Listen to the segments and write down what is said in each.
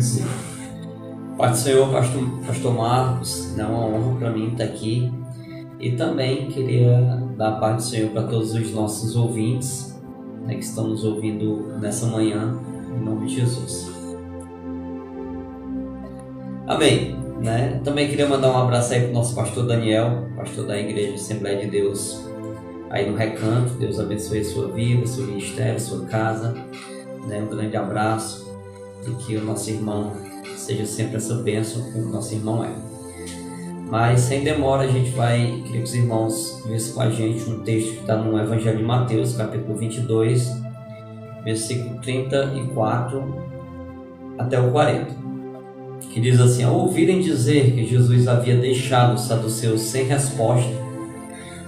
abençoe. Pai do Senhor, Pastor Marcos, é uma honra para mim estar aqui. E também queria dar a paz do Senhor para todos os nossos ouvintes, né, que estão nos ouvindo nessa manhã, em nome de Jesus. Amém. Né? Também queria mandar um abraço aí para o nosso pastor Daniel, pastor da Igreja Assembleia de Deus, aí no Recanto. Deus abençoe a sua vida, seu ministério, sua casa. Né? Um grande abraço e que o nosso irmão seja sempre essa bênção como o nosso irmão é. Mas sem demora, a gente queria que os irmãos vissem com a gente um texto que está no Evangelho de Mateus, capítulo 22, versículo 34 até o 40. Que diz assim: ao ouvirem dizer que Jesus havia deixado os saduceus sem resposta,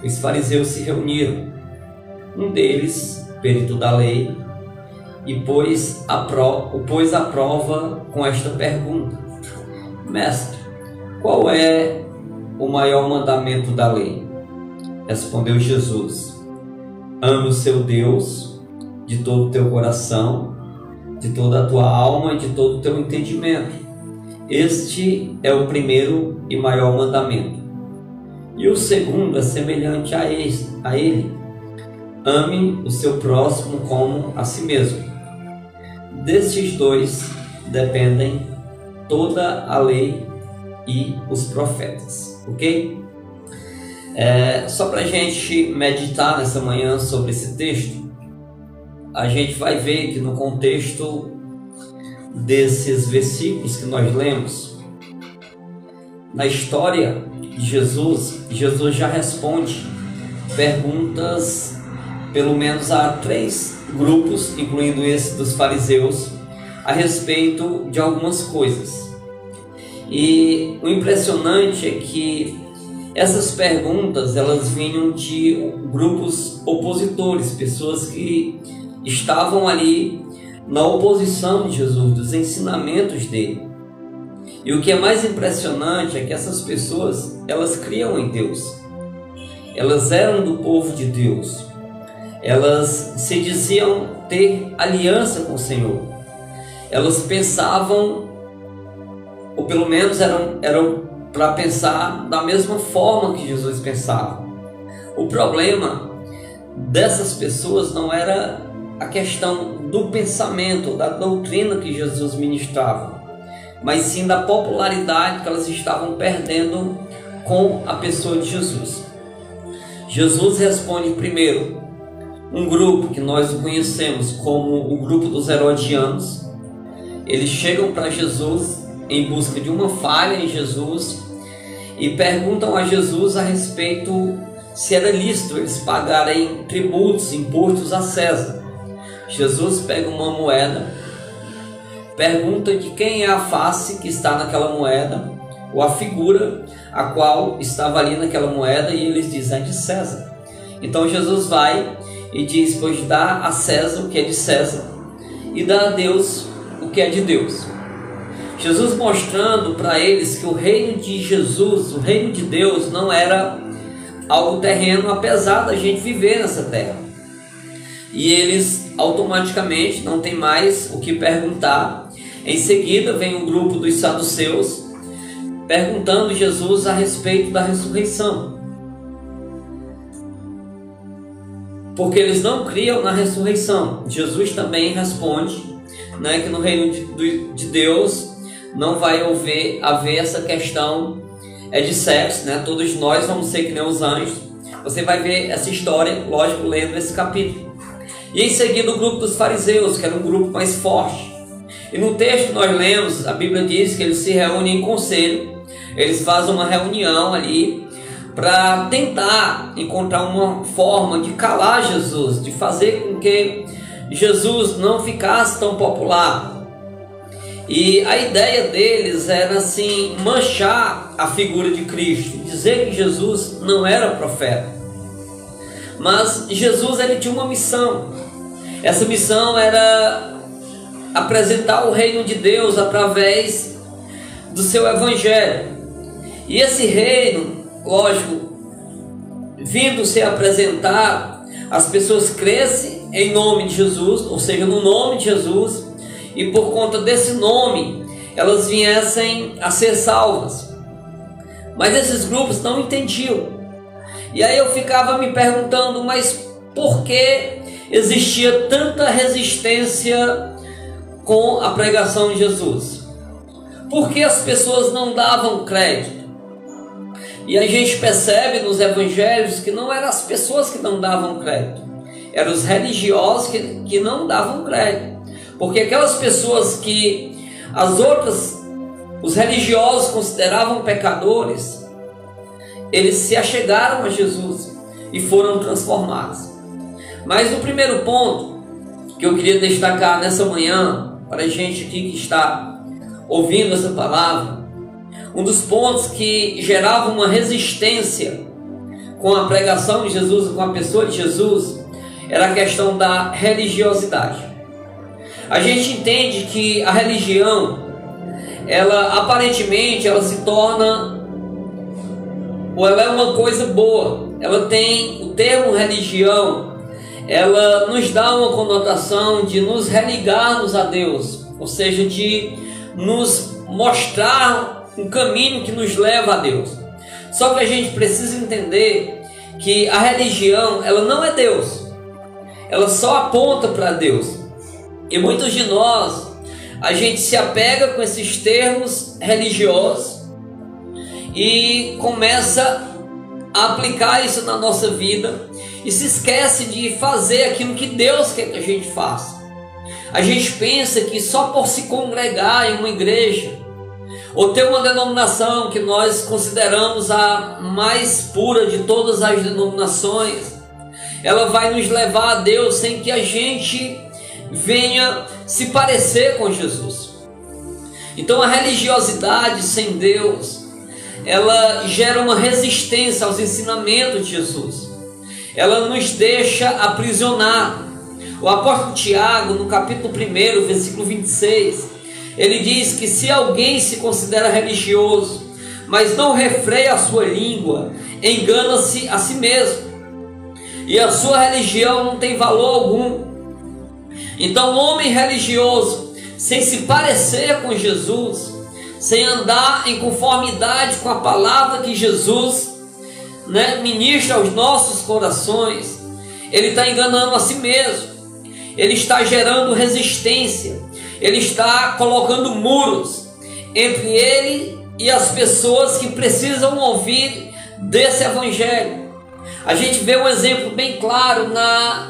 os fariseus se reuniram. Um deles, perito da lei, e pôs à prova com esta pergunta: Mestre, qual é o maior mandamento da lei? Respondeu Jesus: ame o seu Deus de todo o teu coração, de toda a tua alma e de todo o teu entendimento. Este é o primeiro e maior mandamento. E o segundo é semelhante a ele: ame o seu próximo como a si mesmo. Destes dois dependem toda a lei e os profetas. Ok? Só para a gente meditar nessa manhã sobre esse texto, a gente vai ver que no contexto desses versículos que nós lemos, na história de Jesus já responde perguntas, pelo menos a 3 grupos, incluindo esse dos fariseus, a respeito de algumas coisas. E o impressionante é que essas perguntas, elas vinham de grupos opositores, pessoas que estavam ali na oposição de Jesus, dos ensinamentos dele. E o que é mais impressionante é que essas pessoas, elas criam em Deus, elas eram do povo de Deus, elas se diziam ter aliança com o Senhor, elas pensavam, ou pelo menos eram para pensar da mesma forma que Jesus pensava. O problema dessas pessoas não era a questão do pensamento, da doutrina que Jesus ministrava, mas sim da popularidade que elas estavam perdendo com a pessoa de Jesus. Jesus responde primeiro um grupo que nós conhecemos como o grupo dos herodianos. Eles chegam para Jesus em busca de uma falha em Jesus e perguntam a Jesus a respeito se era lícito eles pagarem tributos, impostos a César. Jesus pega uma moeda, pergunta de quem é a face que está naquela moeda, ou a figura a qual estava ali naquela moeda, e eles dizem: é de César. Então Jesus vai e diz: pois dá a César o que é de César e dá a Deus o que é de Deus. Jesus mostrando para eles que o reino de Jesus, o reino de Deus, não era algo terreno, apesar da gente viver nessa terra. E eles automaticamente não tem mais o que perguntar. Em seguida vem um grupo dos saduceus perguntando Jesus a respeito da ressurreição, porque eles não criam na ressurreição. Jesus também responde, né, que no reino de Deus não vai haver essa questão de sexo, né? Todos nós vamos ser que nem os anjos. Você vai ver essa história, lógico, lendo esse capítulo. E em seguida o grupo dos fariseus, que era um grupo mais forte. E no texto que nós lemos, a Bíblia diz que eles se reúnem em conselho. Eles fazem uma reunião ali para tentar encontrar uma forma de calar Jesus, de fazer com que Jesus não ficasse tão popular. E a ideia deles era assim, manchar a figura de Cristo, dizer que Jesus não era profeta. Mas Jesus, ele tinha uma missão. Essa missão era apresentar o reino de Deus através do seu evangelho. E esse reino, lógico, vindo se apresentar, as pessoas crescem em nome de Jesus, ou seja, no nome de Jesus, e por conta desse nome, elas viessem a ser salvas. Mas esses grupos não entendiam. E aí eu ficava me perguntando, mas por que existia tanta resistência com a pregação de Jesus? Por que as pessoas não davam crédito? E a gente percebe nos evangelhos que não eram as pessoas que não davam crédito, eram os religiosos que não davam crédito. Porque aquelas pessoas que os religiosos consideravam pecadores, eles se achegaram a Jesus e foram transformados. Mas no primeiro ponto que eu queria destacar nessa manhã, para a gente aqui que está ouvindo essa palavra, um dos pontos que gerava uma resistência com a pregação de Jesus, com a pessoa de Jesus, era a questão da religiosidade. A gente entende que a religião, ela aparentemente se torna, ou ela é uma coisa boa. Ela tem o termo religião, ela nos dá uma conotação de nos religarmos a Deus, ou seja, de nos mostrar um caminho que nos leva a Deus. Só que a gente precisa entender que a religião, ela não é Deus, ela só aponta para Deus. E muitos de nós, a gente se apega com esses termos religiosos e começa a aplicar isso na nossa vida e se esquece de fazer aquilo que Deus quer que a gente faça. A gente pensa que só por se congregar em uma igreja ou ter uma denominação que nós consideramos a mais pura de todas as denominações, ela vai nos levar a Deus sem que a gente venha se parecer com Jesus. Então a religiosidade sem Deus, ela gera uma resistência aos ensinamentos de Jesus. Ela nos deixa aprisionados. O apóstolo Tiago, no capítulo 1, versículo 26, ele diz que se alguém se considera religioso, mas não refreia a sua língua, engana-se a si mesmo, e a sua religião não tem valor algum. Então o homem religioso, sem se parecer com Jesus, sem andar em conformidade com a palavra que Jesus ministra aos nossos corações, ele está enganando a si mesmo, ele está gerando resistência, ele está colocando muros entre ele e as pessoas que precisam ouvir desse evangelho. A gente vê um exemplo bem claro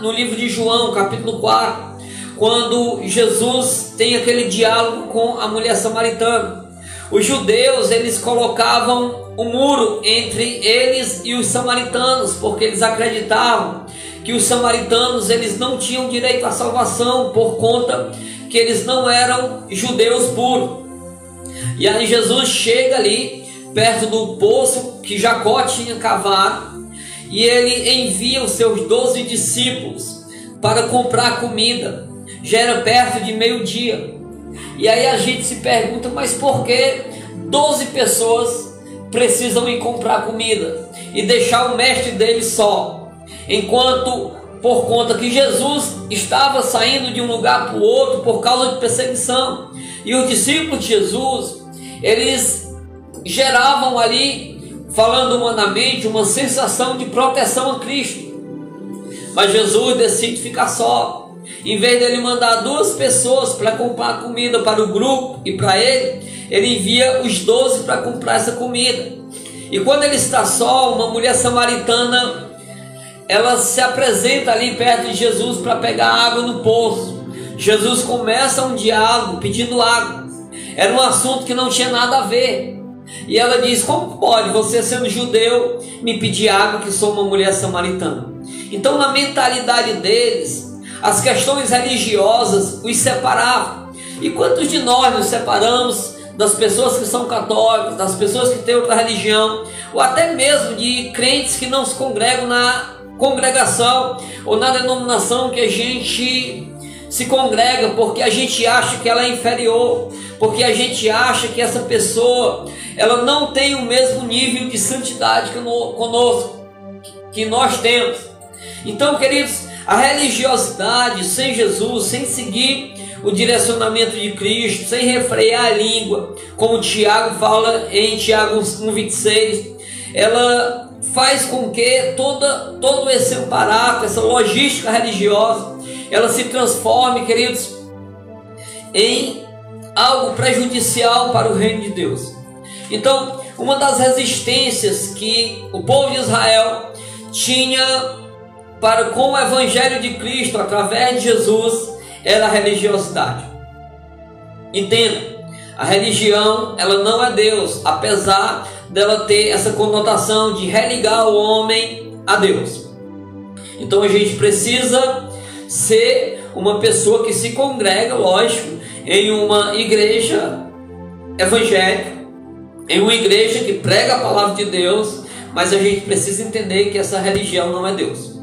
no livro de João, capítulo 4, quando Jesus tem aquele diálogo com a mulher samaritana. Os judeus, eles colocavam um muro entre eles e os samaritanos, porque eles acreditavam que os samaritanos, eles não tinham direito à salvação, por conta que eles não eram judeus puros. E aí Jesus chega ali, perto do poço que Jacó tinha cavado, e ele envia os seus 12 discípulos para comprar comida. Já era perto de meio-dia. E aí a gente se pergunta, mas por que 12 pessoas precisam ir comprar comida e deixar o mestre deles só? Enquanto, por conta que Jesus estava saindo de um lugar para o outro por causa de perseguição. E os discípulos de Jesus, eles geravam ali, falando humanamente, uma sensação de proteção a Cristo. Mas Jesus decide ficar só. Em vez dele mandar 2 pessoas para comprar comida para o grupo e para ele envia os 12 para comprar essa comida. E quando ele está só, uma mulher samaritana, ela se apresenta ali perto de Jesus para pegar água no poço. Jesus começa um diálogo pedindo água. Era um assunto que não tinha nada a ver. E ela diz: como pode você, sendo judeu, me pedir água, que sou uma mulher samaritana? Então, na mentalidade deles, as questões religiosas os separavam. E quantos de nós nos separamos das pessoas que são católicas, das pessoas que têm outra religião, ou até mesmo de crentes que não se congregam na congregação ou na denominação que a gente se congrega, porque a gente acha que ela é inferior, porque a gente acha que essa pessoa ela não tem o mesmo nível de santidade que conosco, que nós temos. Então, queridos, A religiosidade sem Jesus, sem seguir o direcionamento de Cristo, sem refrear a língua, como Tiago fala em Tiago 1,26, ela faz com que todo esse aparato, essa logística religiosa, ela se transforme, queridos, em algo prejudicial para o reino de Deus. Então, uma das resistências que o povo de Israel tinha para com o evangelho de Cristo através de Jesus era a religiosidade. Entenda, a religião, ela não é Deus, apesar dela ter essa conotação de religar o homem a Deus. Então a gente precisa ser uma pessoa que se congrega, lógico, em uma igreja evangélica, em uma igreja que prega a palavra de Deus, mas a gente precisa entender que essa religião não é Deus,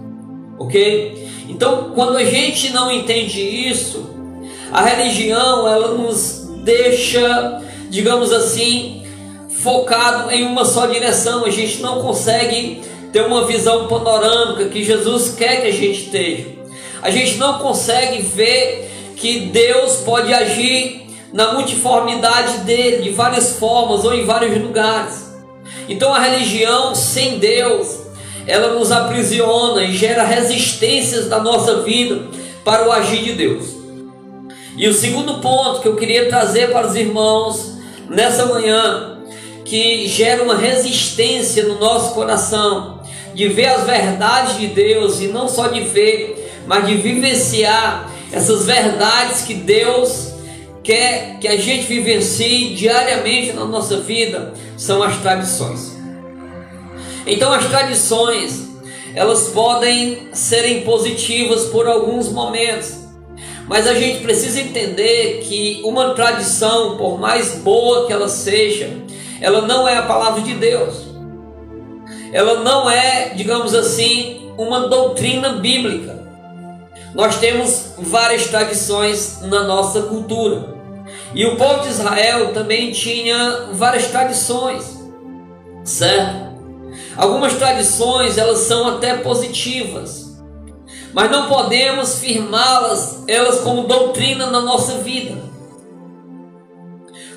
ok? Então, quando a gente não entende isso, a religião, ela nos deixa, digamos assim, focado em uma só direção. A gente não consegue ter uma visão panorâmica que Jesus quer que a gente esteja. A gente não consegue ver que Deus pode agir na multiformidade dele, de várias formas ou em vários lugares. Então a religião sem Deus, ela nos aprisiona e gera resistências da nossa vida para o agir de Deus. E o segundo ponto que eu queria trazer para os irmãos nessa manhã, que gera uma resistência no nosso coração, de ver as verdades de Deus, e não só de ver, mas de vivenciar essas verdades que Deus quer que a gente vivencie diariamente na nossa vida, são as tradições. Então as tradições, elas podem serem positivas por alguns momentos, mas a gente precisa entender que uma tradição, por mais boa que ela seja, ela não é a palavra de Deus. Ela não é, digamos assim, uma doutrina bíblica. Nós temos várias tradições na nossa cultura, e o povo de Israel também tinha várias tradições, certo? Algumas tradições, elas são até positivas, mas não podemos firmá-las elas como doutrina na nossa vida,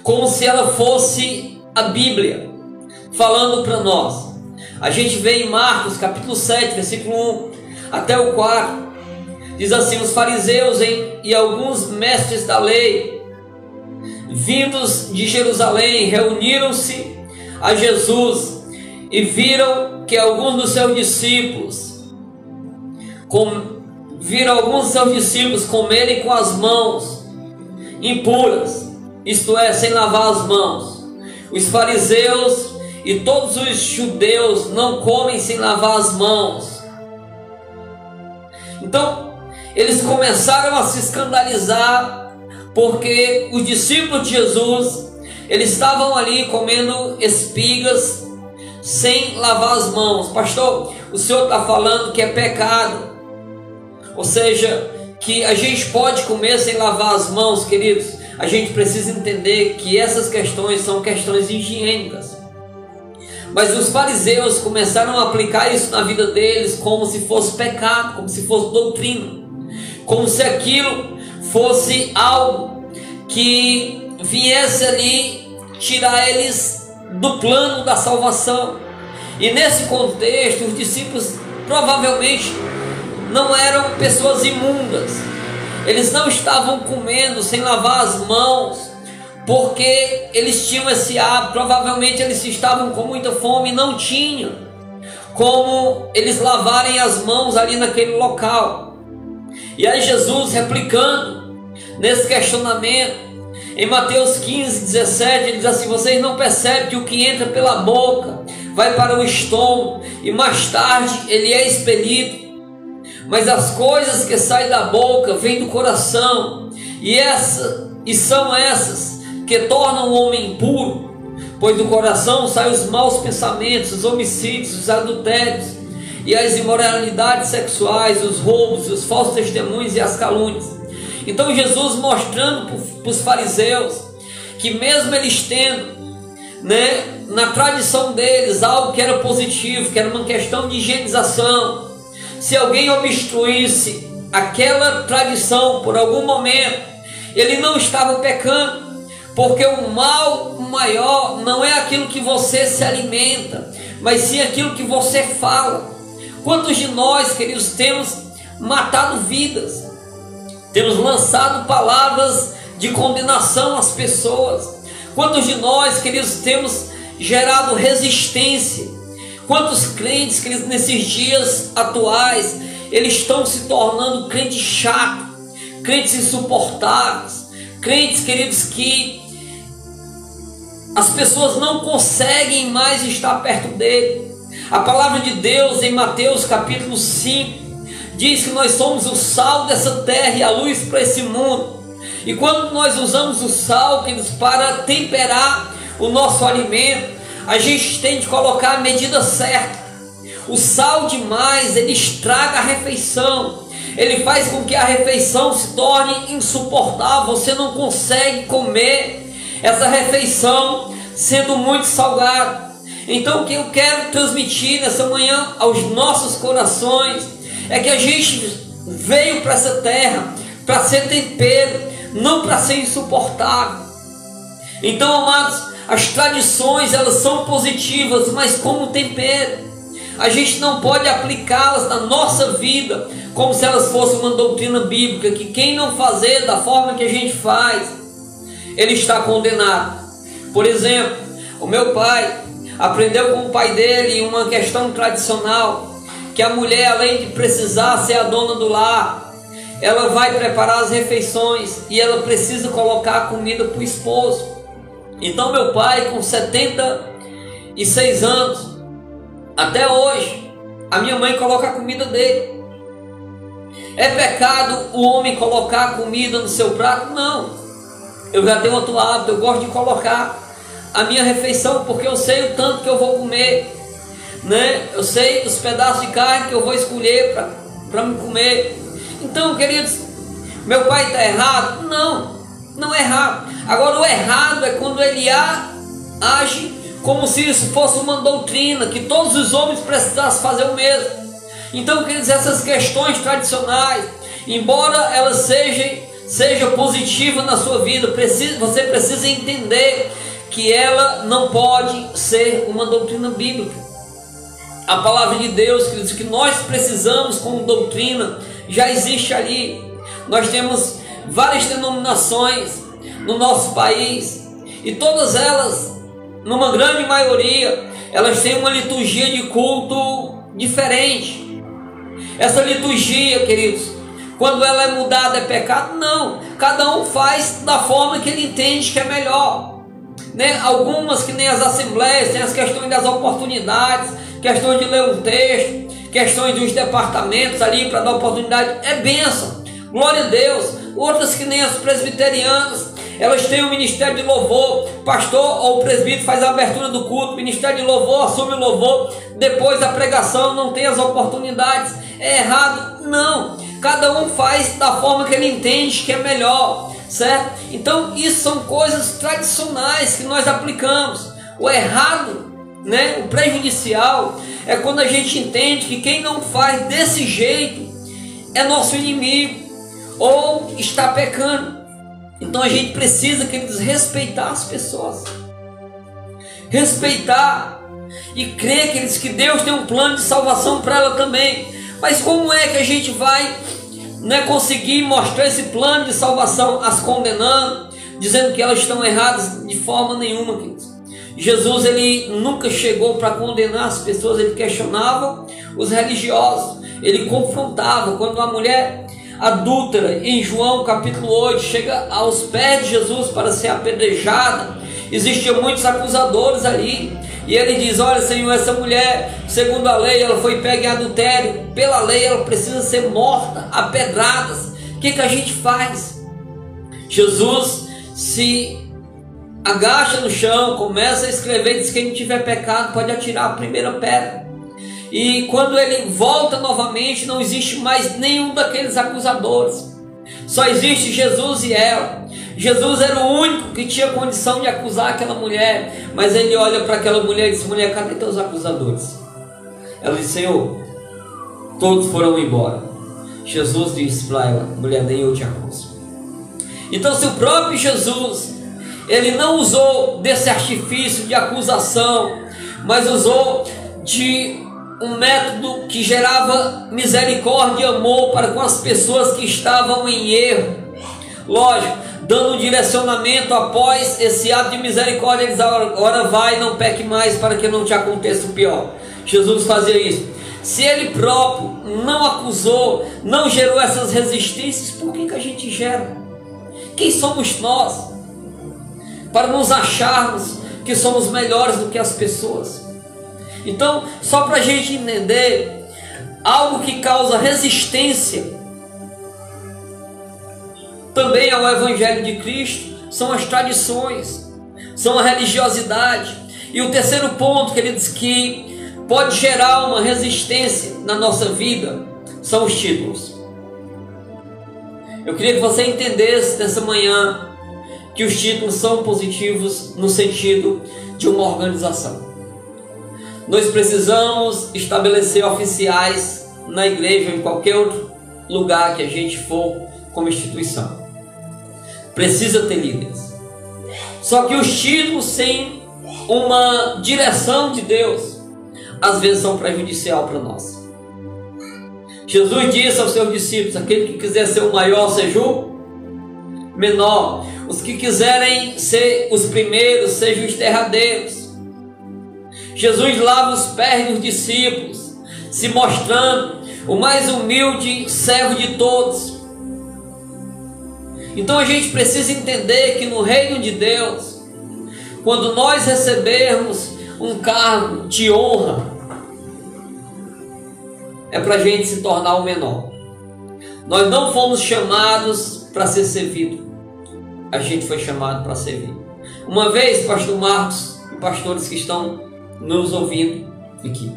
como se ela fosse a Bíblia falando para nós. A gente vê em Marcos capítulo 7, versículo 1 até o 4, diz assim: os fariseus e alguns mestres da lei, vindos de Jerusalém, reuniram-se a Jesus e viram que alguns dos seus discípulos comerem com as mãos impuras, isto é, sem lavar as mãos. Os fariseus e todos os judeus não comem sem lavar as mãos. Então eles começaram a se escandalizar, porque os discípulos de Jesus, eles estavam ali comendo espigas sem lavar as mãos. Pastor, o senhor está falando que é pecado, ou seja, que a gente pode comer sem lavar as mãos? Queridos, a gente precisa entender que essas questões são questões higiênicas, mas os fariseus começaram a aplicar isso na vida deles como se fosse pecado, como se fosse doutrina, como se aquilo fosse algo que viesse ali tirar eles do plano da salvação. E nesse contexto, os discípulos provavelmente não eram pessoas imundas. Eles não estavam comendo sem lavar as mãos, porque eles tinham esse hábito. Provavelmente eles estavam com muita fome e não tinham como eles lavarem as mãos ali naquele local. E aí Jesus, replicando nesse questionamento, em Mateus 15:17, ele diz assim: vocês não percebem que o que entra pela boca vai para o estômago e mais tarde ele é expelido? Mas as coisas que saem da boca vêm do coração, e são essas que tornam o homem impuro, pois do coração saem os maus pensamentos, os homicídios, os adultérios e as imoralidades sexuais, os roubos, os falsos testemunhos e as calúnias. Então Jesus mostrando para os fariseus que mesmo eles tendo, na tradição deles algo que era positivo, que era uma questão de higienização, se alguém obstruísse aquela tradição por algum momento, ele não estava pecando, porque o mal maior não é aquilo que você se alimenta, mas sim aquilo que você fala. Quantos de nós, queridos, temos matado vidas, temos lançado palavras de condenação às pessoas? Quantos de nós, queridos, temos gerado resistência? Quantos crentes, queridos, nesses dias atuais, eles estão se tornando crentes chatos, crentes insuportáveis, crentes, queridos, que as pessoas não conseguem mais estar perto dele. A palavra de Deus em Mateus capítulo 5 diz que nós somos o sal dessa terra e a luz para esse mundo. E quando nós usamos o sal, queridos, para temperar o nosso alimento, a gente tem de colocar a medida certa. O sal demais, ele estraga a refeição, ele faz com que a refeição se torne insuportável. Você não consegue comer essa refeição sendo muito salgado. Então o que eu quero transmitir nessa manhã aos nossos corações é que a gente veio para essa terra para ser tempero, não para ser insuportável. Então, amados, as tradições, elas são positivas, mas como tempero. A gente não pode aplicá-las na nossa vida como se elas fossem uma doutrina bíblica, que quem não fazer da forma que a gente faz, ele está condenado. Por exemplo, o meu pai aprendeu com o pai dele uma questão tradicional, que a mulher, além de precisar ser a dona do lar, ela vai preparar as refeições e ela precisa colocar a comida para o esposo. Então meu pai, com 76 anos, até hoje, a minha mãe coloca a comida dele. É pecado o homem colocar a comida no seu prato? Não. Eu já tenho outro hábito, eu gosto de colocar a minha refeição, porque eu sei o tanto que eu vou comer, né? Eu sei os pedaços de carne que eu vou escolher para me comer. Então, queridos, meu pai está errado? Não, não é errado. Agora, o errado é quando ele age como se isso fosse uma doutrina, que todos os homens precisassem fazer o mesmo. Então, queridos, essas questões tradicionais, embora elas sejam positivas na sua vida, você precisa entender que ela não pode ser uma doutrina bíblica. A palavra de Deus, queridos, que nós precisamos como doutrina, já existe ali. Nós temos várias denominações no nosso país, e todas elas, numa grande maioria, elas têm uma liturgia de culto diferente. Essa liturgia, queridos, quando ela é mudada é pecado? Não, cada um faz da forma que ele entende que é melhor, né? Algumas, que nem as assembleias, tem as questões das oportunidades, questões de ler um texto, questões dos departamentos ali para dar oportunidade, é bênção, glória a Deus. Outras, que nem as presbiterianas, elas têm o ministério de louvor, pastor ou presbítero faz a abertura do culto, ministério de louvor, assume o louvor, depois da pregação não tem as oportunidades. É errado? Não, cada um faz da forma que ele entende que é melhor, certo? Então isso são coisas tradicionais que nós aplicamos. O errado, né, o prejudicial, é quando a gente entende que quem não faz desse jeito é nosso inimigo ou está pecando. Então a gente precisa, queridos, respeitar as pessoas, respeitar e crer, queridos, que Deus tem um plano de salvação para ela também. Mas como é que a gente vai, né, conseguir mostrar esse plano de salvação as condenando, dizendo que elas estão erradas? De forma nenhuma, queridos. Jesus, ele nunca chegou para condenar as pessoas, ele questionava os religiosos, ele confrontava. Quando uma mulher adúltera, em João capítulo 8, chega aos pés de Jesus para ser apedrejada, existiam muitos acusadores ali, e ele diz: olha, Senhor, essa mulher, segundo a lei, ela foi pega em adultério, pela lei ela precisa ser morta a pedradas. O que a gente faz? Jesus se agacha no chão, começa a escrever, diz: quem tiver pecado pode atirar a primeira pedra. E quando ele volta novamente, não existe mais nenhum daqueles acusadores, só existe Jesus e ela. Jesus era o único que tinha condição de acusar aquela mulher, mas ele olha para aquela mulher e diz: mulher, cadê teus acusadores? Ela diz: Senhor, todos foram embora. Jesus disse para ela: mulher, nem eu te acuso. Então, se o próprio Jesus, ele não usou desse artifício de acusação, mas usou de um método que gerava misericórdia e amor para com as pessoas que estavam em erro, lógico, dando um direcionamento após esse ato de misericórdia. Ele diz: agora vai, não peque mais, para que não te aconteça o pior. Jesus fazia isso. Se ele próprio não acusou, não gerou essas resistências, por que a gente gera? Quem somos nós para nos acharmos que somos melhores do que as pessoas? Então, só para a gente entender, algo que causa resistência também ao Evangelho de Cristo são as tradições, são a religiosidade. E o terceiro ponto que ele diz que pode gerar uma resistência na nossa vida são os títulos. Eu queria que você entendesse nessa manhã que os títulos são positivos no sentido de uma organização. Nós precisamos estabelecer oficiais na igreja ou em qualquer outro lugar que a gente for como instituição. Precisa ter líderes. Só que os títulos sem uma direção de Deus às vezes são prejudicial para nós. Jesus disse aos seus discípulos: aquele que quiser ser o maior, seja o menor. Os que quiserem ser os primeiros, sejam os derradeiros. Jesus lava os pés dos discípulos, se mostrando o mais humilde servo de todos. Então a gente precisa entender que no reino de Deus, quando nós recebermos um cargo de honra, é para a gente se tornar o menor. Nós não fomos chamados para ser servido, a gente foi chamado para servir. Uma vez, pastor Marcos, pastores que estão nos ouvindo aqui,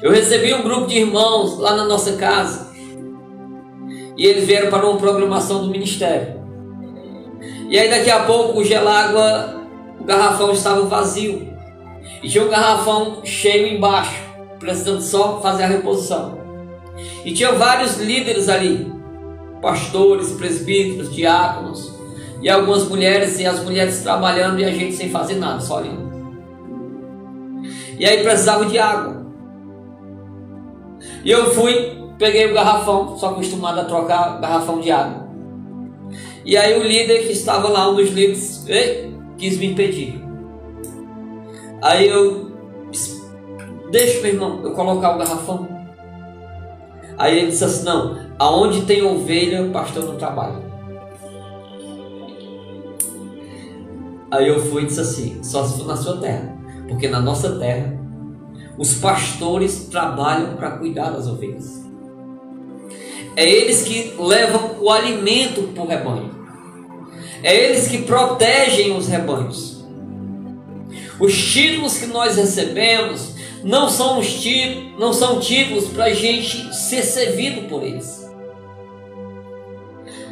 eu recebi um grupo de irmãos lá na nossa casa, e eles vieram para uma programação do ministério. E aí daqui a pouco o gelágua, o garrafão estava vazio, e tinha um garrafão cheio embaixo, precisando só fazer a reposição. E tinha vários líderes ali, pastores, presbíteros, diáconos, e algumas mulheres, e as mulheres trabalhando e a gente sem fazer nada, só olhando. E aí precisava de água. E eu fui, peguei o garrafão, sou acostumado a trocar garrafão de água. E aí o líder que estava lá, um dos líderes, quis me impedir. Aí eu disse: deixa, meu irmão, eu colocar o garrafão. Aí ele disse assim: não, aonde tem ovelha, o pastor não trabalha. Aí eu fui e disse assim: só se for na sua terra, porque na nossa terra os pastores trabalham para cuidar das ovelhas. É eles que levam o alimento para o rebanho. É eles que protegem os rebanhos. Os títulos que nós recebemos não são títulos para a gente ser servido por eles.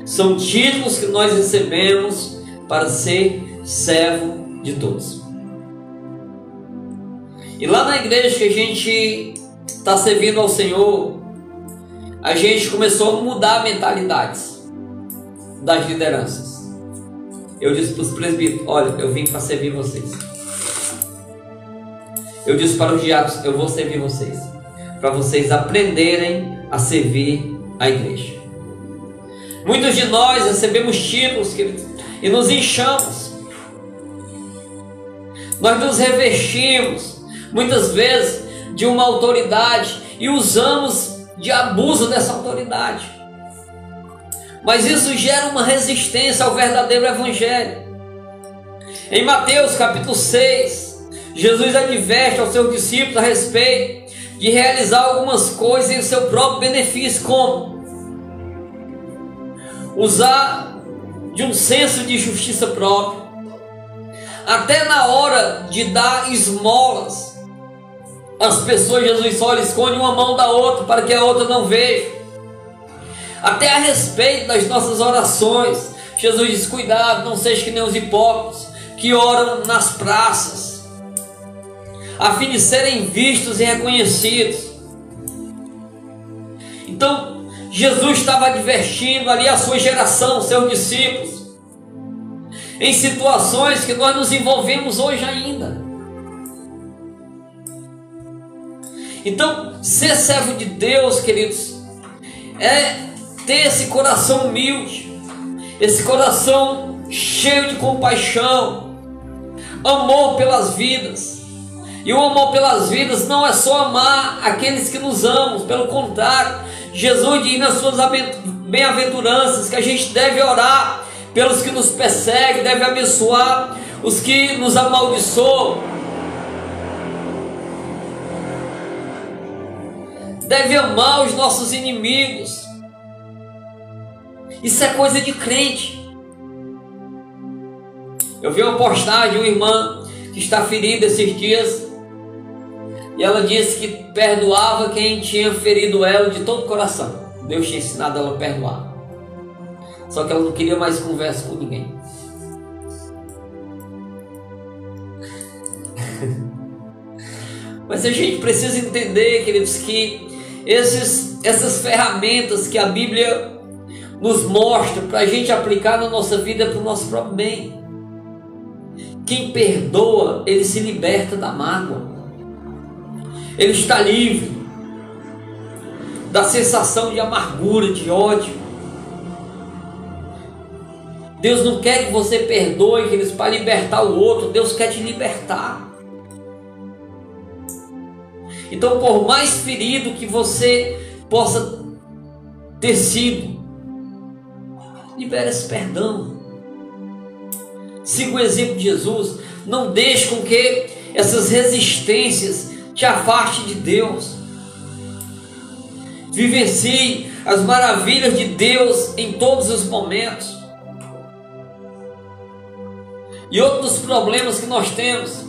São títulos que nós recebemos para ser servo de todos. E lá na igreja que a gente está servindo ao Senhor, a gente começou a mudar mentalidades das lideranças. Eu disse para os presbíteros: olha, eu vim para servir vocês. Eu disse para os diáconos: eu vou servir vocês, para vocês aprenderem a servir a igreja. Muitos de nós recebemos títulos, queridos, e nos inchamos. Nós nos revestimos muitas vezes de uma autoridade e usamos de abuso dessa autoridade. Mas isso gera uma resistência ao verdadeiro evangelho. Em Mateus capítulo 6, Jesus adverte aos seus discípulos a respeito de realizar algumas coisas em seu próprio benefício, como usar de um senso de justiça própria, até na hora de dar esmolas. As pessoas, Jesus só esconde uma mão da outra para que a outra não veja. Até a respeito das nossas orações, Jesus diz: cuidado, não seja que nem os hipócritas que oram nas praças, a fim de serem vistos e reconhecidos. Então, Jesus estava advertindo ali a sua geração, seus discípulos, em situações que nós nos envolvemos hoje ainda. Então, ser servo de Deus, queridos, é ter esse coração humilde, esse coração cheio de compaixão, amor pelas vidas. E o amor pelas vidas não é só amar aqueles que nos amam, pelo contrário, Jesus diz nas suas bem-aventuranças que a gente deve orar pelos que nos perseguem, deve abençoar os que nos amaldiçoam, deve amar os nossos inimigos. Isso é coisa de crente. Eu vi uma postagem de uma irmã que está ferida esses dias, e ela disse que perdoava quem tinha ferido ela de todo o coração. Deus tinha ensinado ela a perdoar. Só que ela não queria mais conversa com ninguém. Mas a gente precisa entender, queridos, que essas ferramentas que a Bíblia nos mostra para a gente aplicar na nossa vida é para o nosso próprio bem. Quem perdoa, ele se liberta da mágoa. Ele está livre da sensação de amargura, de ódio. Deus não quer que você perdoe, queridos, para libertar o outro. Deus quer te libertar. Então, por mais ferido que você possa ter sido, libere esse perdão. Siga o exemplo de Jesus. Não deixe com que essas resistências te afaste de Deus. Vivencie as maravilhas de Deus em todos os momentos. E outro dos problemas que nós temos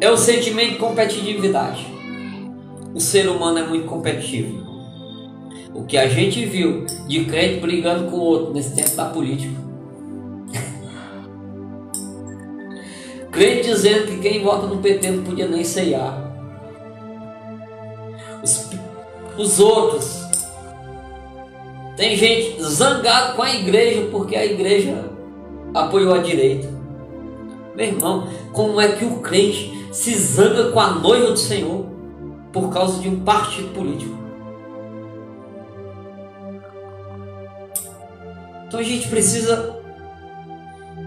é o sentimento de competitividade. O ser humano é muito competitivo. O que a gente viu de crente brigando com o outro nesse tempo da política. Crente dizendo que quem vota no PT não podia nem ceiar. Os outros. Tem gente zangada com a igreja porque a igreja apoiou a direita. Meu irmão, como é que o crente se zanga com a noiva do Senhor por causa de um partido político? Então a gente precisa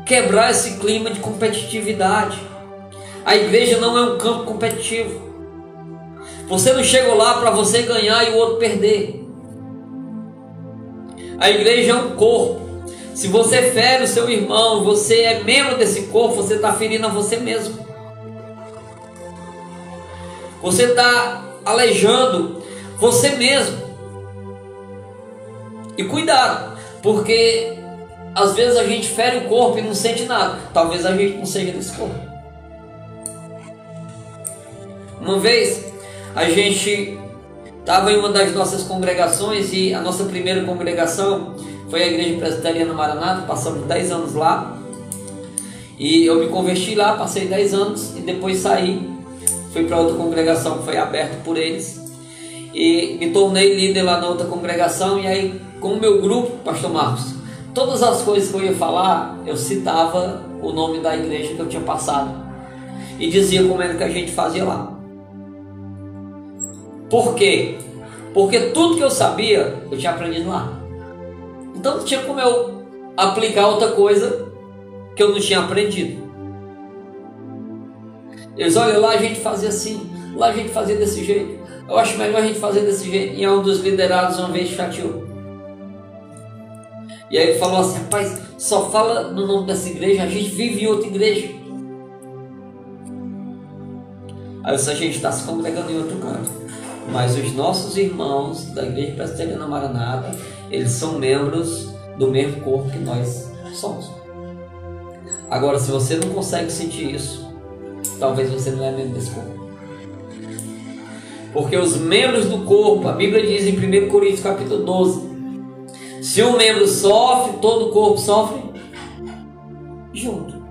quebrar esse clima de competitividade. A igreja não é um campo competitivo. Você não chegou lá para você ganhar e o outro perder. A igreja é um corpo. Se você fere o seu irmão, você é membro desse corpo, você está ferindo a você mesmo. Você está aleijando você mesmo. E cuidado, porque às vezes a gente fere o corpo e não sente nada. Talvez a gente não seja desse corpo. Uma vez a gente estava em uma das nossas congregações, e a nossa primeira congregação foi a Igreja Presbiteriana Maranata. Passamos 10 anos lá, e eu me converti lá, passei 10 anos e depois saí, fui para outra congregação que foi aberta por eles, e me tornei líder lá na outra congregação. E aí, com o meu grupo, pastor Marcos, todas as coisas que eu ia falar, eu citava o nome da igreja que eu tinha passado e dizia como era que a gente fazia lá. Por quê? Porque tudo que eu sabia, eu tinha aprendido lá. Então não tinha como eu aplicar outra coisa que eu não tinha aprendido. Eles, olha, lá a gente fazia assim, lá a gente fazia desse jeito, eu acho melhor a gente fazer desse jeito. E um dos liderados uma vez chateou. E aí ele falou assim, rapaz, só fala no nome dessa igreja, a gente vive em outra igreja. Aí eu disse, a gente está se congregando em outro canto. Mas os nossos irmãos da Igreja Presbiteriana Maranata, eles são membros do mesmo corpo que nós somos. Agora, se você não consegue sentir isso, talvez você não é membro desse corpo. Porque os membros do corpo, a Bíblia diz em 1 Coríntios capítulo 12, se um membro sofre, todo o corpo sofre junto.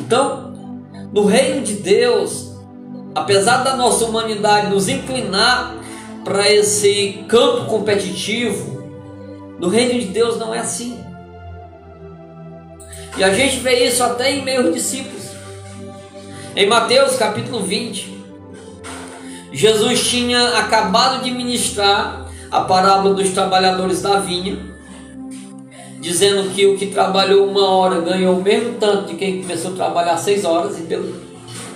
Então, no reino de Deus, apesar da nossa humanidade nos inclinar para esse campo competitivo, no reino de Deus não é assim. E a gente vê isso até em meio aos discípulos. Em Mateus capítulo 20, Jesus tinha acabado de ministrar a parábola dos trabalhadores da vinha, dizendo que o que trabalhou 1 hora ganhou o mesmo tanto de quem começou a trabalhar 6 horas,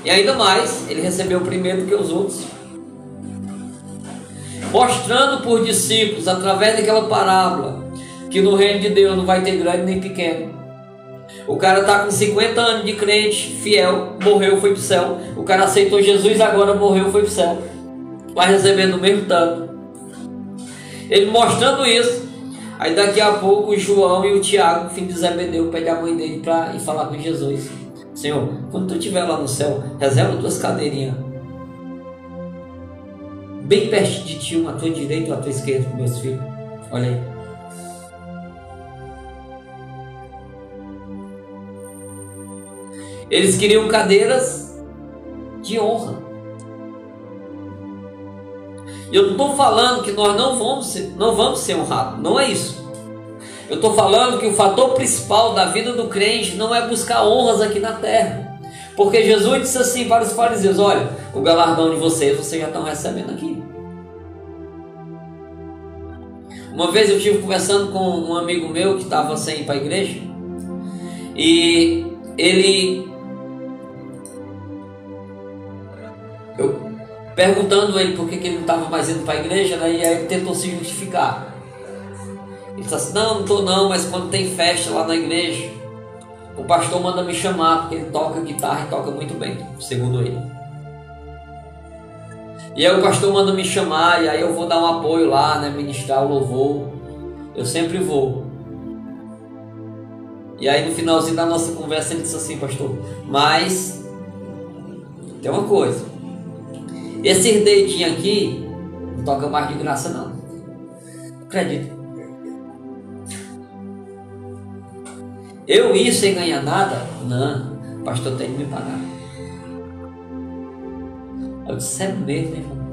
e ainda mais, ele recebeu primeiro do que os outros, mostrando por discípulos, através daquela parábola, que no reino de Deus não vai ter grande nem pequeno. O cara está com 50 anos de crente, fiel, morreu, foi para o céu. O cara aceitou Jesus, agora morreu, foi para o céu. Vai recebendo o mesmo tanto. Ele mostrando isso. Aí daqui a pouco o João e o Tiago, filho de Zebedeu, pedem a mãe dele para ir falar com Jesus. Senhor, quando tu estiver lá no céu, reserva tuas cadeirinhas bem perto de ti, uma à tua direita e uma à tua esquerda, com meus filhos. Olha aí. Eles queriam cadeiras de honra. E eu não estou falando que nós não vamos ser honrados. Não é isso. Eu estou falando que o fator principal da vida do crente não é buscar honras aqui na terra. Porque Jesus disse assim para os fariseus: olha, o galardão de vocês já estão recebendo aqui. Uma vez eu estive conversando com um amigo meu que estava sem ir para a igreja. E eu perguntando ele por que ele não estava mais indo para a igreja, né? E aí ele tentou se justificar. Ele disse assim: não estou não, mas quando tem festa lá na igreja, o pastor manda me chamar, porque ele toca guitarra e toca muito bem, segundo ele. E aí o pastor manda me chamar, e aí eu vou dar um apoio lá, né? Ministrar o louvor. Eu sempre vou. E aí no finalzinho da nossa conversa ele disse assim: pastor, mas tem uma coisa, esse dedinho aqui não toca mais de graça não. Acredita? Eu ir sem ganhar nada? Não, o pastor tem que me pagar. Eu disse: é mesmo, irmão?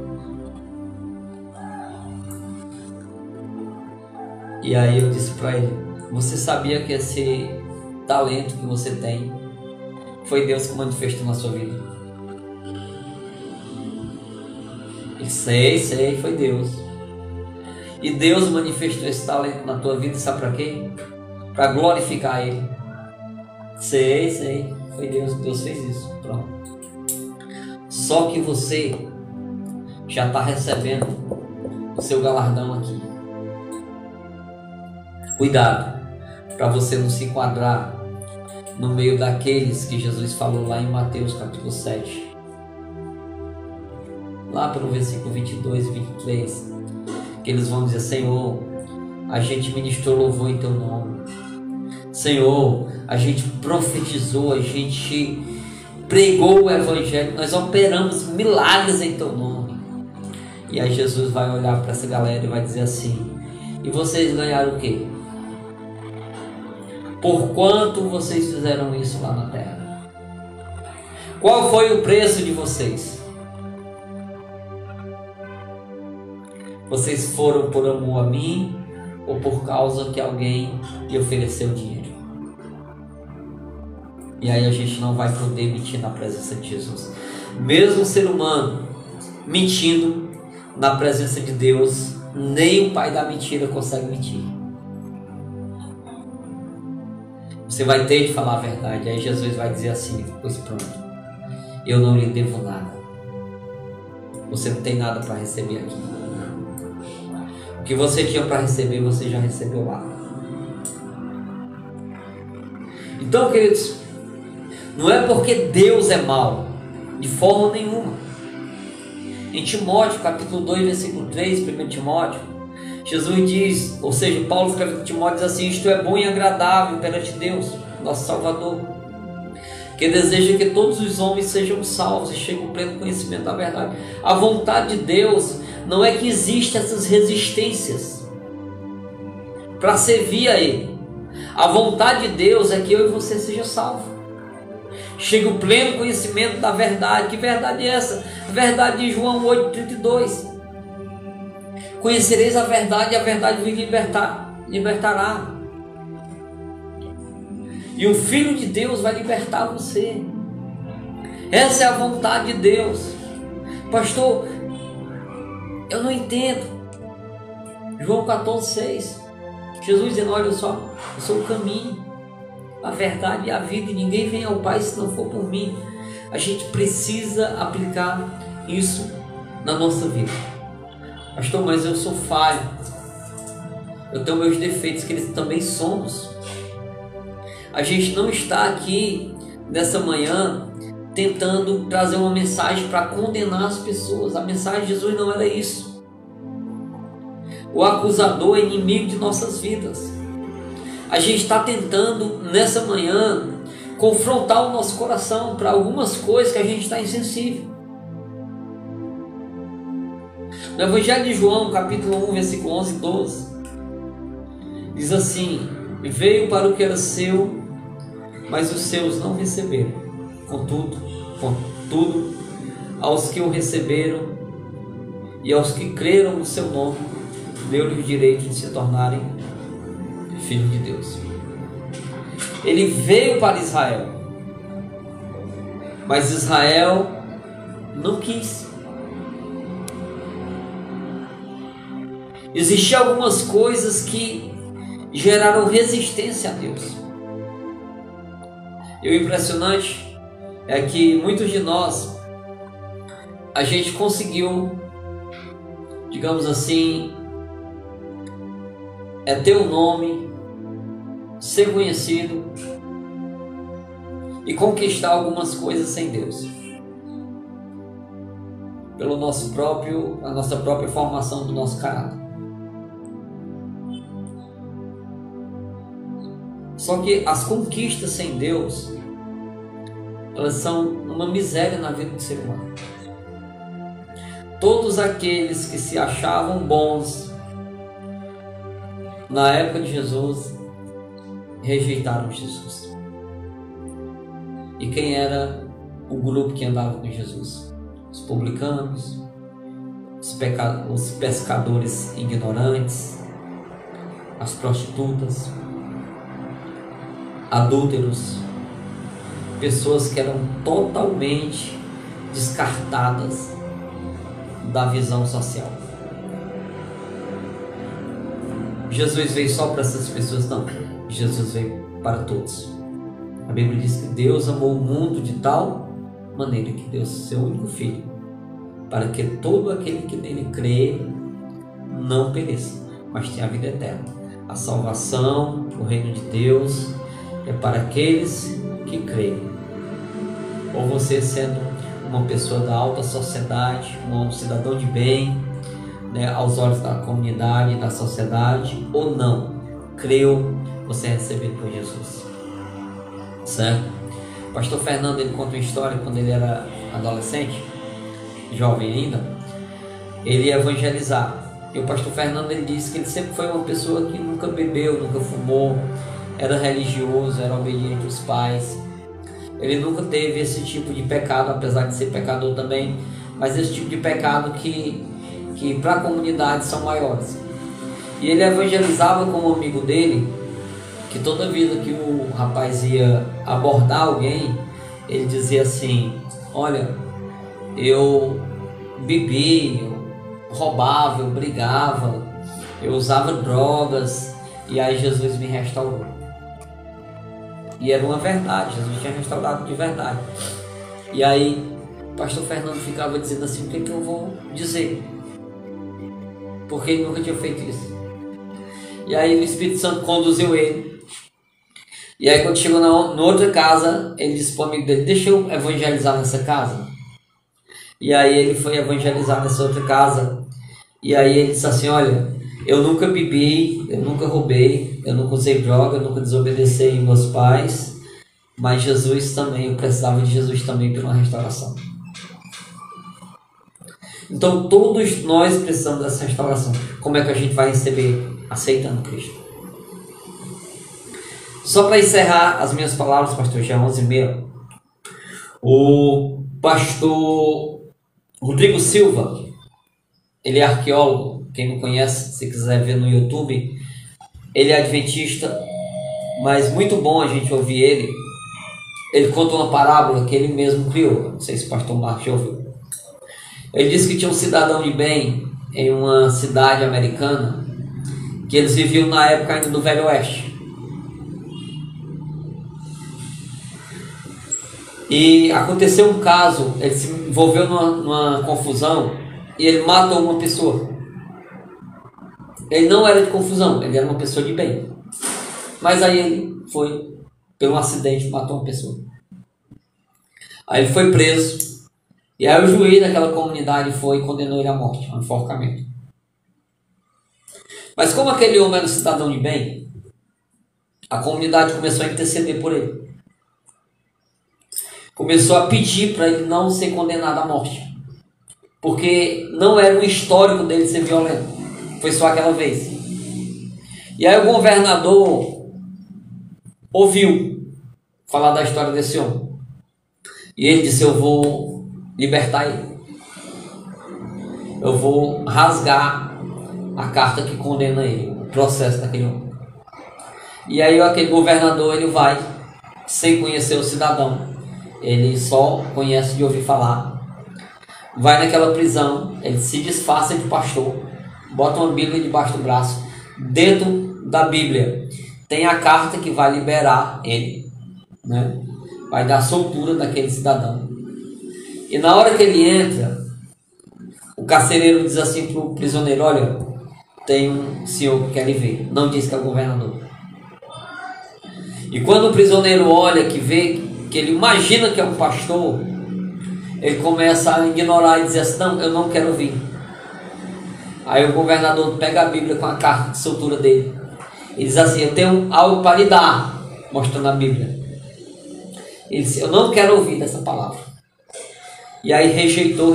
E aí eu disse para ele: você sabia que esse talento que você tem foi Deus que manifestou na sua vida? Ele: sei, foi Deus. E Deus manifestou esse talento na tua vida, sabe para quê? Para glorificar Ele. Sei, foi Deus fez isso. Pronto. Só que você já está recebendo o seu galardão aqui. Cuidado, para você não se enquadrar no meio daqueles que Jesus falou lá em Mateus capítulo 7. Lá pelo versículo 22 e 23, que eles vão dizer: Senhor, a gente ministrou louvor em Teu nome. Senhor, a gente profetizou, a gente pregou o Evangelho, nós operamos milagres em Teu nome. E aí Jesus vai olhar para essa galera e vai dizer assim: e vocês ganharam o quê? Por quanto vocês fizeram isso lá na terra? Qual foi o preço de vocês? Vocês foram por amor a mim ou por causa que alguém lhe ofereceu dinheiro? E aí a gente não vai poder mentir na presença de Jesus. Mesmo o ser humano mentindo na presença de Deus, nem o pai da mentira consegue mentir. Você vai ter de falar a verdade. Aí Jesus vai dizer assim: pois pronto, eu não lhe devo nada. Você não tem nada para receber aqui. O que você tinha para receber, você já recebeu lá. Então, queridos, não é porque Deus é mau, de forma nenhuma. Em Timóteo, capítulo 2, versículo 3, 1 Timóteo, Jesus diz, ou seja, Paulo escreve para Timóteo, diz assim: isto é bom e agradável perante Deus, nosso Salvador, que deseja que todos os homens sejam salvos e cheguem ao pleno conhecimento da verdade. A vontade de Deus não é que existam essas resistências para servir a Ele. A vontade de Deus é que eu e você seja salvo. chegue o pleno conhecimento da verdade. Que verdade é essa? A verdade de João 8,32. Conhecereis a verdade e a verdade vos libertará. E o Filho de Deus vai libertar você. Essa é a vontade de Deus. Pastor, eu não entendo. João 14,6. Jesus dizendo, olha só, eu sou o caminho, a verdade e a vida, e ninguém vem ao Pai se não for por mim. A gente precisa aplicar isso na nossa vida. Pastor, mas eu sou falho. Eu tenho meus defeitos, que eles também somos. A gente não está aqui nessa manhã tentando trazer uma mensagem para condenar as pessoas. A mensagem de Jesus não era isso. O acusador é inimigo de nossas vidas. A gente está tentando nessa manhã confrontar o nosso coração para algumas coisas que a gente está insensível. No Evangelho de João, capítulo 1, versículo 11 e 12, diz assim: veio para o que era seu, mas os seus não receberam. Contudo, aos que o receberam e aos que creram no seu nome, deu-lhe o direito de se tornarem filhos de Deus. Ele veio para Israel, mas Israel não quis. Existiam algumas coisas que geraram resistência a Deus. E o impressionante é que muitos de nós, a gente conseguiu, digamos assim, ter um nome, ser conhecido e conquistar algumas coisas sem Deus, pelo a nossa própria formação do nosso caráter. Só que as conquistas sem Deus, elas são uma miséria na vida do ser humano. Todos aqueles que se achavam bons na época de Jesus rejeitaram Jesus. E quem era o grupo que andava com Jesus? Os publicanos, os pescadores ignorantes, as prostitutas, adúlteros, pessoas que eram totalmente descartadas da visão social. Jesus veio só para essas pessoas? Não. Jesus veio para todos. A Bíblia diz que Deus amou o mundo de tal maneira que deu seu único Filho, para que todo aquele que nele crê não pereça, mas tenha a vida eterna. A salvação, o reino de Deus, é para aqueles que creem. Ou você sendo uma pessoa da alta sociedade, um cidadão de bem, aos olhos da comunidade, da sociedade, ou não, creu, você é recebido por Jesus. Certo? O pastor Fernando, ele conta uma história quando ele era adolescente, jovem ainda, ele ia evangelizar. E o pastor Fernando, ele disse que ele sempre foi uma pessoa que nunca bebeu, nunca fumou, era religioso, era obediente aos pais. Ele nunca teve esse tipo de pecado, apesar de ser pecador também, mas esse tipo de pecado que para a comunidade são maiores. E ele evangelizava com um amigo dele, que toda vida que o rapaz ia abordar alguém, ele dizia assim: olha, eu bebi, eu roubava, eu brigava, eu usava drogas, e aí Jesus me restaurou. E era uma verdade, Jesus tinha restaurado de verdade. E aí o pastor Fernando ficava dizendo assim: o que eu vou dizer? Porque ele nunca tinha feito isso. E aí o Espírito Santo conduziu ele. E aí quando chegou na outra casa, ele disse para o amigo dele: deixa eu evangelizar nessa casa. E aí ele foi evangelizar nessa outra casa. E aí ele disse assim: olha, eu nunca bebi, eu nunca roubei, eu nunca usei droga, eu nunca desobedeci aos meus pais, mas Jesus também, eu precisava de Jesus também para uma restauração. Então todos nós precisamos dessa restauração. Como é que a gente vai receber? Aceitando Cristo. Só para encerrar as minhas palavras, pastor, já é 11h30. O pastor Rodrigo Silva, ele é arqueólogo. Quem não conhece, se quiser ver no YouTube, ele é adventista, mas muito bom a gente ouvir ele. Ele conta uma parábola que ele mesmo criou. Não sei se o pastor Marcos já ouviu. Ele disse que tinha um cidadão de bem em uma cidade americana, que eles viviam na época ainda do Velho Oeste. E aconteceu um caso, ele se envolveu numa confusão e ele matou uma pessoa. Ele não era de confusão, ele era uma pessoa de bem. Mas aí ele foi, pelo um acidente, matou uma pessoa. Aí ele foi preso. E aí o juiz daquela comunidade foi e condenou ele à morte, ao enforcamento. Mas como aquele homem era um cidadão de bem, a comunidade começou a interceder por ele. Começou a pedir para ele não ser condenado à morte. Porque não era o histórico dele ser violento. Foi só aquela vez. E aí o governador ouviu falar da história desse homem. E ele disse: eu vou libertar ele. Eu vou rasgar a carta que condena ele, o processo daquele homem. E aí aquele governador, ele vai sem conhecer o cidadão. Ele só conhece de ouvir falar. Vai naquela prisão, ele se disfarça de pastor, bota uma Bíblia debaixo do braço. Dentro da Bíblia tem a carta que vai liberar ele, né? Vai dar soltura daquele cidadão. E na hora que ele entra, o carcereiro diz assim para o prisioneiro: olha, tem um senhor que quer lhe ver. Não diz que é o governador. E quando o prisioneiro olha, que vê, que ele imagina que é um pastor, ele começa a ignorar e dizer assim: não, eu não quero vir. Aí o governador pega a Bíblia com a carta de soltura dele e diz assim: eu tenho algo para lhe dar, mostrando a Bíblia. Ele disse: eu não quero ouvir dessa palavra. E aí rejeitou.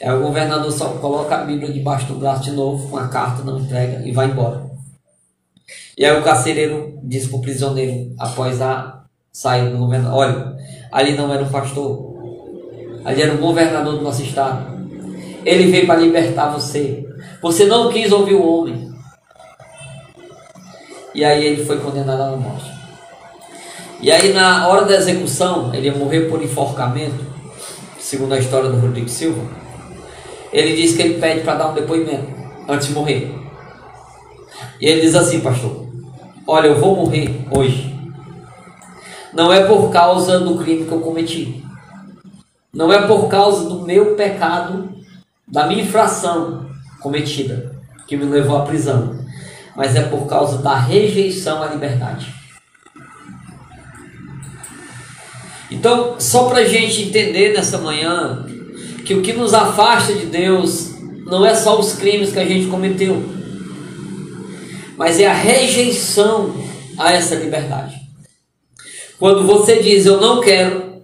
Aí o governador só coloca a Bíblia debaixo do braço de novo, com a carta, não entrega e vai embora. E aí o carcereiro diz para o prisioneiro, após a saída do governador: olha, ali não era um pastor, ali era um governador do nosso estado. Ele veio para libertar você. Você não quis ouvir o homem. E aí ele foi condenado à morte. E aí na hora da execução, ele ia morrer por enforcamento, segundo a história do Rodrigo Silva. Ele diz que ele pede para dar um depoimento antes de morrer. E ele diz assim: pastor, olha, eu vou morrer hoje. Não é por causa do crime que eu cometi. Não é por causa do meu pecado, da minha infração cometida, que me levou à prisão. Mas é por causa da rejeição à liberdade. Então, só para a gente entender nessa manhã que o que nos afasta de Deus não é só os crimes que a gente cometeu, mas é a rejeição a essa liberdade. Quando você diz: eu não quero,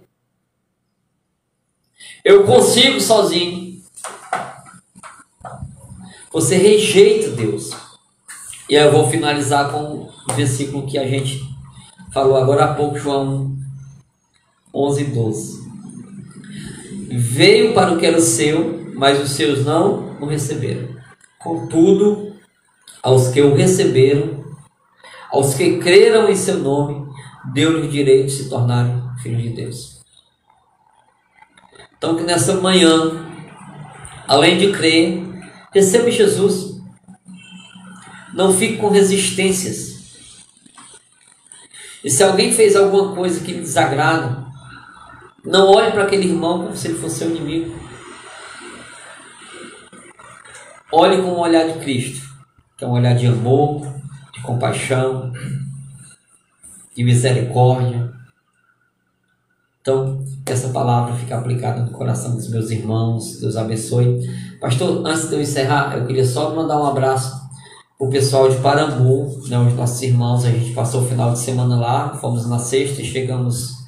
eu consigo sozinho, você rejeita Deus. E aí eu vou finalizar com o versículo que a gente falou agora há pouco, João 11:12. Veio para o que era seu, mas os seus não o receberam. Contudo, aos que o receberam, aos que creram em seu nome, deu-lhe o direito de se tornarem filhos de Deus. Então que nessa manhã, além de crer, receba Jesus. Não fique com resistências. E se alguém fez alguma coisa que lhe desagrada, não olhe para aquele irmão como se ele fosse seu inimigo. Olhe com o olhar de Cristo, que é um olhar de amor, de compaixão, de misericórdia. Então, que essa palavra fique aplicada no coração dos meus irmãos. Deus abençoe. Pastor, antes de eu encerrar, eu queria só mandar um abraço para o pessoal de Parambu, né, os nossos irmãos. A gente passou o final de semana lá, fomos na sexta e chegamos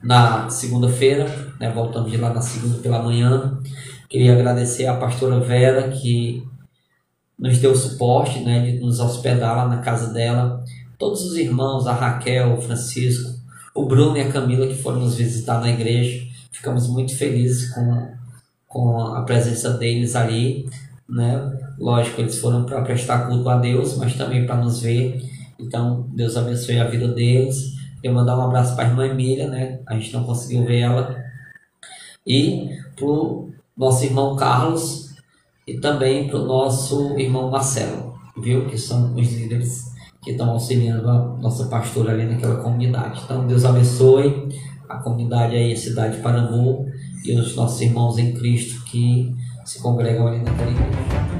na segunda-feira, né, voltamos de lá na segunda pela manhã. Queria agradecer à pastora Vera, que nos deu suporte, né, de nos hospedar lá na casa dela. Todos os irmãos, a Raquel, o Francisco, o Bruno e a Camila, que foram nos visitar na igreja. Ficamos muito felizes com a presença deles ali, né? Lógico, eles foram para prestar culto a Deus, mas também para nos ver. Então, Deus abençoe a vida deles. Queria mandar um abraço para a irmã Emília, né? A gente não conseguiu ver ela. E para o nosso irmão Carlos e também para o nosso irmão Marcelo, viu? Que são os líderes que estão auxiliando a nossa pastora ali naquela comunidade. Então, Deus abençoe a comunidade aí, a cidade de Parambu, e os nossos irmãos em Cristo que se congregam ali naquela igreja.